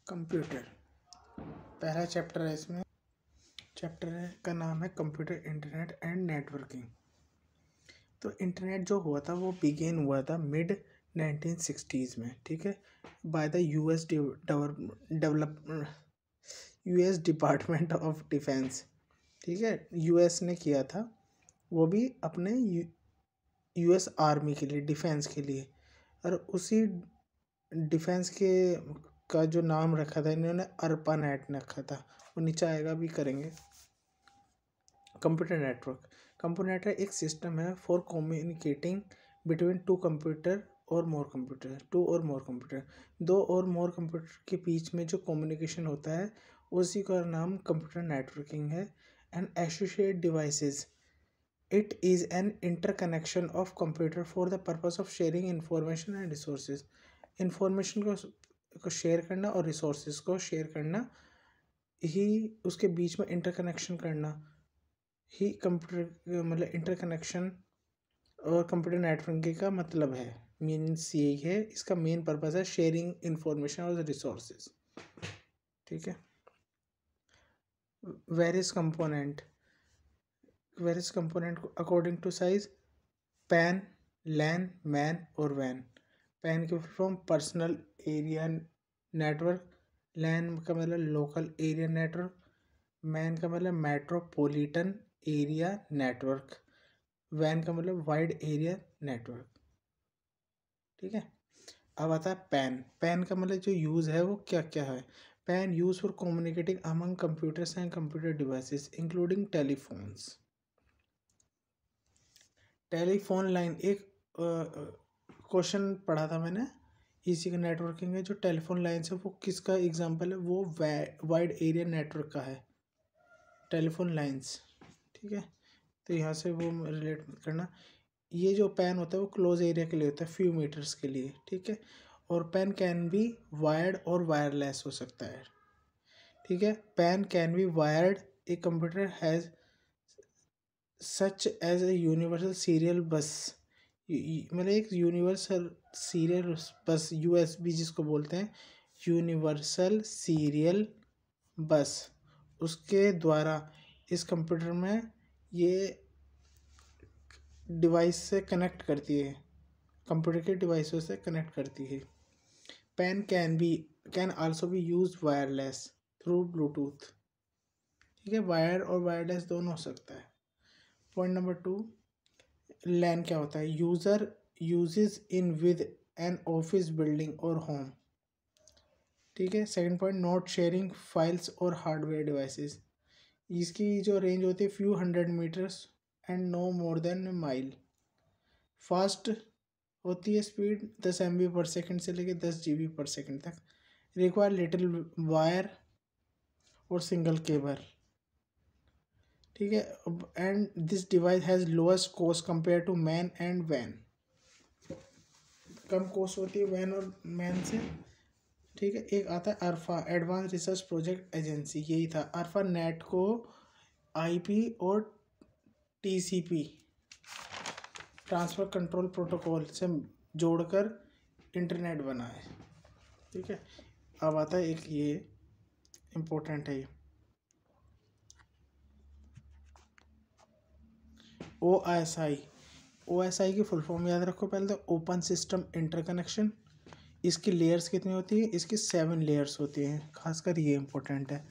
Computer पहला chapter है इसमें। चैप्टर का नाम है कंप्यूटर, इंटरनेट एंड नेटवर्किंग। तो इंटरनेट जो हुआ था वो बिगेन हुआ था मिड 1960s में, ठीक है, by the US department of defence, ठीक है, यूएस ने किया था, वो भी अपने यूएस आर्मी के लिए, डिफेंस के लिए। और उसी डिफेंस के का जो नाम रखा था इन्होंने ARPANET रखा था, वो नीचे आएगा भी करेंगे। कंप्यूटर नेटवर्क, कंप्यूटर नेटवर्क एक सिस्टम है फॉर कम्युनिकेटिंग बिटवीन टू और मोर कंप्यूटर, दो और मोर कंप्यूटर के बीच में जो कम्युनिकेशन होता है उसी का नाम कंप्यूटर नेटवर्किंग है। And associate devices, it is an interconnection of computer for the purpose of sharing information and resources. Information को शेयर करना और रिसोर्सेज को शेयर करना ही, उसके बीच में इंटरकनेक्शन करना ही कंप्यूटर मतलब इंटरकनेक्शन और कंप्यूटर नेटवर्किंग का मतलब है, मीन्स यही है, इसका मेन पर्पस है शेयरिंग इंफॉर्मेशन और रिसोर्सेज, ठीक है। Various component according to size, PAN, LAN, MAN और वैन। पैन की form personal area network, LAN का मतलब लोकल एरिया नेटवर्क, मैन का मतलब मेट्रोपॉलिटन एरिया नेटवर्क, वैन का मतलब वाइड एरिया नेटवर्क, ठीक है। अब आता है पैन। पैन का मतलब जो यूज़ है वो क्या क्या है। Pan use for communicating among computers and computer devices including telephones. Telephone line, एक क्वेश्चन पढ़ा था मैंने इसी का नेटवर्किंग है, जो टेलीफोन लाइन है वो किसका एग्जांपल है, वो वाइड एरिया नेटवर्क का है, टेलीफोन लाइंस, ठीक है। तो यहाँ से वो रिलेट मत करना। ये जो पैन होता है वो क्लोज एरिया के लिए होता है, फ्यू मीटर्स के लिए, ठीक है। और पैन कैन बी वायर्ड और वायरलेस हो सकता है, ठीक है। PAN can be wired, a computer has such as a universal serial bus, मतलब एक यूनिवर्सल सीरियल बस, यूएसबी जिसको बोलते हैं, यूनिवर्सल सीरियल बस, उसके द्वारा इस कंप्यूटर में ये डिवाइस से कनेक्ट करती है, कंप्यूटर के डिवाइसों से कनेक्ट करती है। PAN can also be use wireless through bluetooth, ठीक है, वायर और वायरलेस दोनों हो सकता है। पॉइंट नंबर 2, लैन क्या होता है, user uses in with an office building और होम, ठीक है। Second point, note sharing files और हार्डवेयर डिवाइसेस, इसकी जो रेंज होती है few 100 metres and no more than a mile. Fast होती है स्पीड 10 MB पर सेकेंड से लेकर 10 GB पर सेकेंड तक। रिक्वायर लिटिल वायर और सिंगल केबल, ठीक है। And this device has lowest cost compare to MAN and वैन, कम कॉस्ट होती है वैन और मैन से, ठीक है। एक आता है ARPA, advance research project agency, यही था। ARPA नेट को IP और TCP, ट्रांसफ़र कंट्रोल प्रोटोकॉल से जोड़कर इंटरनेट बना है, ठीक है। अब आता है एक ये इम्पोर्टेंट है, OSI की फुल फॉर्म याद रखो पहले तो, ओपन सिस्टम इंटरकनेक्शन। इसकी लेयर्स कितनी होती है, इसकी 7 लेयर्स होती हैं, खासकर ये इम्पोर्टेंट है।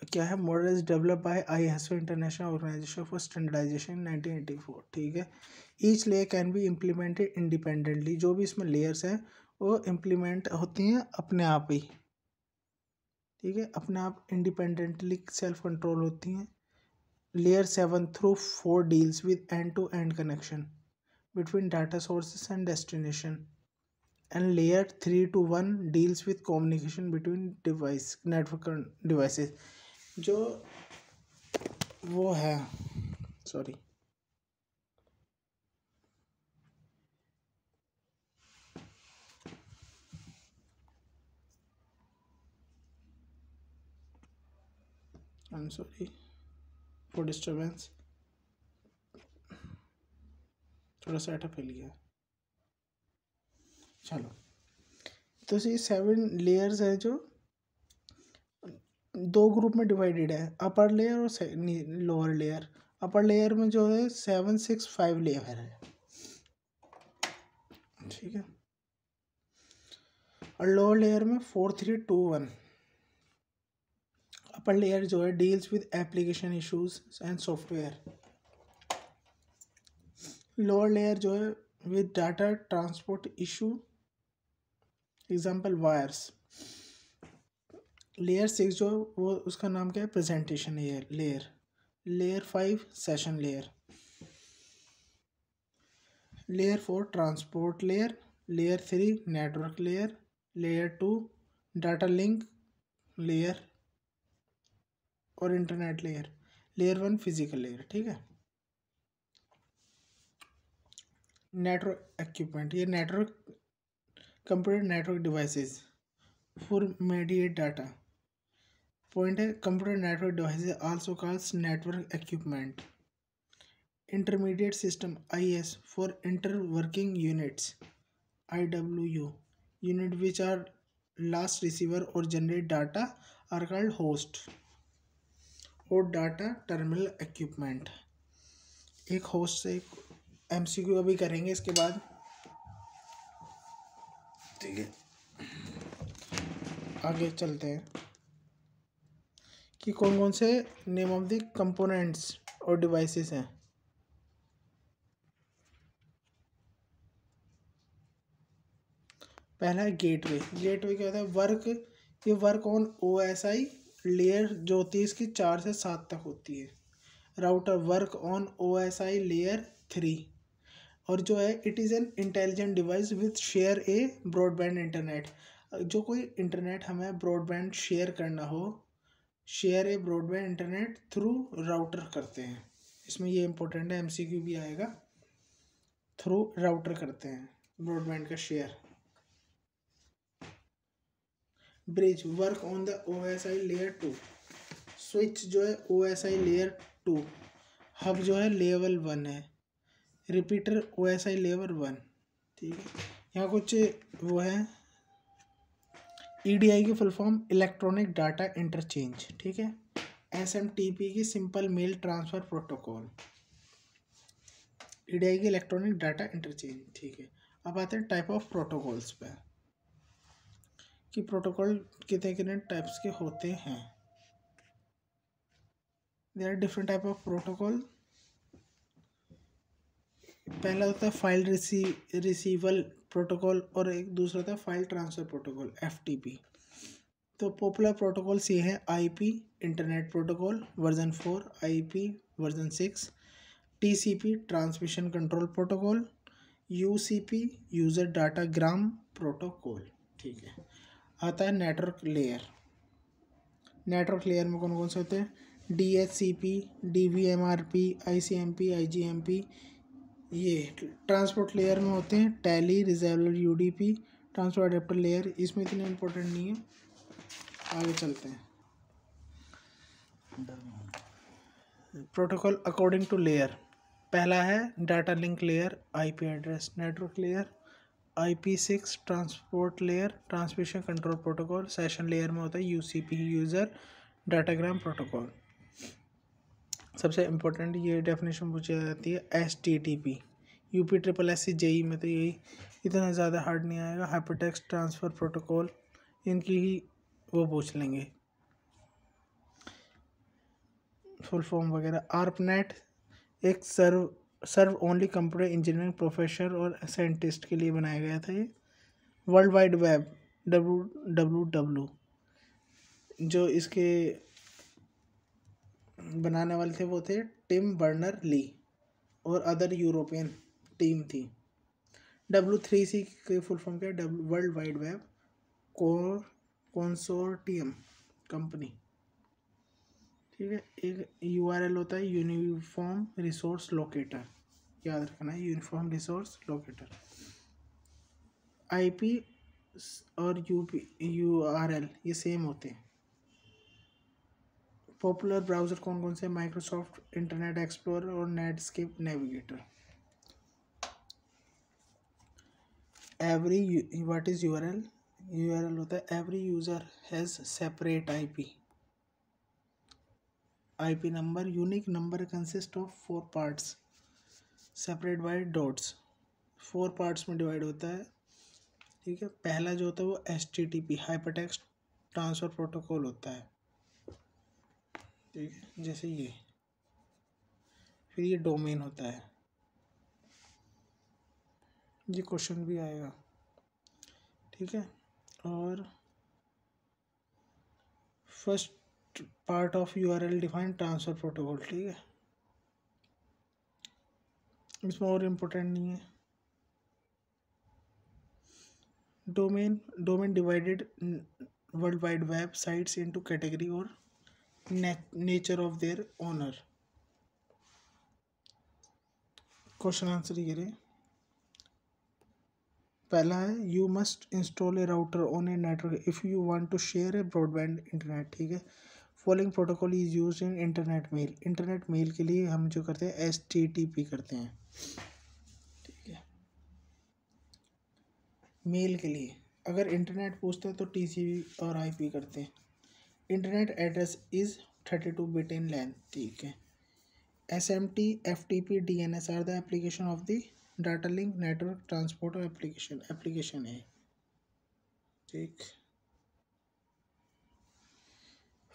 क्या है, model is develop by ISO international organisation for standardisation 1984, ठीक है। Each layer can be implemented independently, जो भी इसमें लेयर्स हैं वो इम्प्लीमेंट होती हैं अपने आप ही, ठीक है, अपने आप इंडिपेंडेंटली सेल्फ कंट्रोल होती हैं। Layer 7 through 4 deals with end to end connection between data sources and destination, and layer 3 to 1 deals with communication between device network devices. जो वो है, sorry, I am sorry for disturbance, थोड़ा setup हिल गया, चलो। तो ये 7 लेयर्स है जो दो ग्रुप में डिवाइडेड है, अपर लेयर और लोअर लेयर। अपर लेयर में जो है 765 लेयर है, ठीक है, और लोअर लेयर में 4321। अपर लेयर जो है deals with application issues and software, lower layer जो है with data transport issue, example wires. Layer 6 जो वो उसका नाम क्या है, presentation layer. Layer 5 session layer. Layer 4 transport layer. Layer 3 network layer. Layer 2 data link layer और internet layer. Layer 1 physical layer, ठीक है। नेटवर्क इक्विपमेंट, ये network computer network devices for mediate data. Point है, computer network devices also calls network equipment. Intermediate system IS for interworking units, IWU, unit which are last receiver or generate data are called host और data terminal equipment. एक host से एक MCQ अभी करेंगे इसके बाद, ठीक है। आगे चलते हैं कि कौन कौन से नेम ऑफ द कंपोनेंट्स और डिवाइसेस हैं। पहला है गेटवे। गेटवे क्या होता है, वर्क, ये वर्क ऑन OSI लेयर जो होती है इसकी 4 से 7 तक होती है। Router work on OSI layer 3, और जो है it is an intelligent device with share a broadband internet. जो कोई इंटरनेट हमें ब्रॉडबैंड शेयर करना हो, share a broadband internet through router करते हैं। इसमें ये इंपॉर्टेंट है, MCQ भी आएगा। थ्रू राउटर करते हैं ब्रॉडबैंड का share. Bridge work on the OSI layer 2। Switch जो है OSI लेयर 2। हब जो है लेवल 1 है। रिपीटर OSI लेवल 1, ठीक है। यहाँ कुछ वो है, EDI की full form electronic data interchange, ठीक है। SMTP की simple mail transfer protocol. EDI की इलेक्ट्रॉनिक डाटा इंटरचेंज, ठीक है। अब आते हैं टाइप ऑफ प्रोटोकॉल्स पे कि प्रोटोकॉल कितने कितने टाइप्स के होते हैं। There are different type of protocol. पहला होता है फाइल रिसीवल प्रोटोकॉल और एक दूसरा होता है फाइल ट्रांसफर प्रोटोकॉल, FTP। तो पॉपुलर प्रोटोकॉल्स ये हैं, IP internet protocol version 4, IP version 6, TCP transmission control protocol, UCP user datagram protocol, ठीक है। आता है नेटवर्क लेयर। नेटवर्क लेयर में कौन कौन से होते हैं, DHCP, DVMRP, ICMP, IGMP। ये ट्रांसपोर्ट लेयर में होते हैं टैली, रिजर्वर, UDP, ट्रांसपोर्ट अडेप्टर लेयर। इसमें इतने इंपॉर्टेंट नहीं है, आगे चलते हैं। Protocol according to layer. पहला है data link layer, IP address network layer. IP6 transport layer, transmission control protocol. Session layer में होता है UCP यूज़र डाटाग्राम प्रोटोकॉल। सबसे इम्पोर्टेंट ये डेफिनेशन पूछी जाती है HTTP। UPSS JEE में तो यही इतना ज़्यादा हार्ड नहीं आएगा। हाइपरटेक्स्ट ट्रांसफ़र प्रोटोकॉल, इनकी ही वो पूछ लेंगे फुल फॉर्म वगैरह। ARPANET एक सर्व ओनली कंप्यूटर इंजीनियरिंग प्रोफेसर और साइंटिस्ट के लिए बनाया गया था। ये वर्ल्ड वाइड वेब WWW, जो इसके बनाने वाले थे वो थे टिम बर्नर ली और अदर यूरोपियन टीम थी। W3C के फुल फॉर्म क्या है, world wide web consortium company, ठीक है। एक URL होता है यूनिफॉर्म रिसोर्स लोकेटर, याद रखना है, यूनिफॉर्म रिसोर्स लोकेटर। IP और URL ये सेम होते हैं। पॉपुलर ब्राउज़र कौन कौन से, माइक्रोसॉफ्ट इंटरनेट एक्सप्लोरर और Netscape navigator. What is URL, URL होता है every user has separate IP number unique number consist of 4 parts separate by dots. 4 parts में डिवाइड होता है। ठीक है, पहला जो होता है वो HTTP हाइपरटेक्स्ट ट्रांसफर प्रोटोकॉल होता है। ठीक है, जैसे ये। फिर ये डोमेन होता है, ये क्वेश्चन भी आएगा। ठीक है, और first part of URL define transfer protocol. ठीक है, इसमें और इम्पोर्टेंट नहीं है। Domain divided world wide web sites into category और nature of their owner. Question answer ये रहे। पहला है you must install a router on a network if you want to share a broadband internet. ठीक है, following protocol is used in internet mail. Internet mail के लिए हम जो करते हैं HTTP करते हैं। ठीक है, मेल के लिए अगर इंटरनेट पूछते हैं तो TCP और IP करते हैं। Internet address is 32 bit in length. ठीक है, SMT, FTP, DNS are the application of the data link network transport application है। ठीक,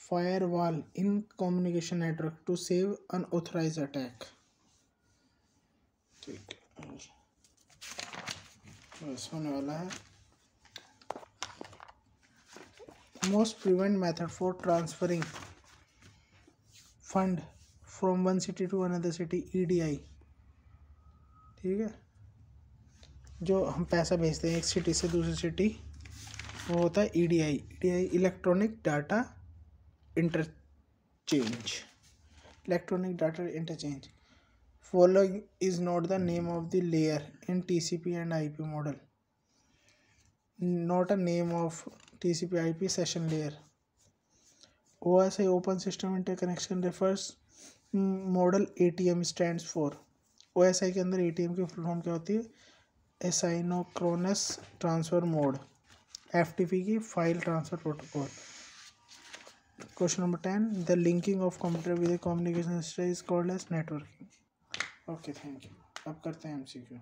firewall in communication network to save unauthorised attack. ठीक, बस होने वाला है। Most prevent method for transferring fund from one city to another city EDI। ठीक है, जो हम पैसा भेजते हैं एक सिटी से दूसरी सिटी, वो होता है EDI electronic data interchange. Electronic data interchange following is not the name of the layer in TCP and IP model. Not a name of TCP IP session layer. OSI open system interconnection refers model ATM stands for. OSI के अंदर ATM की full form क्या होती है? Asynchronous transfer mode. FTP की file transfer protocol. Question number 10 the linking of computer with communication system is called as networking. Okay, thank you. अब करते हैं MCQ।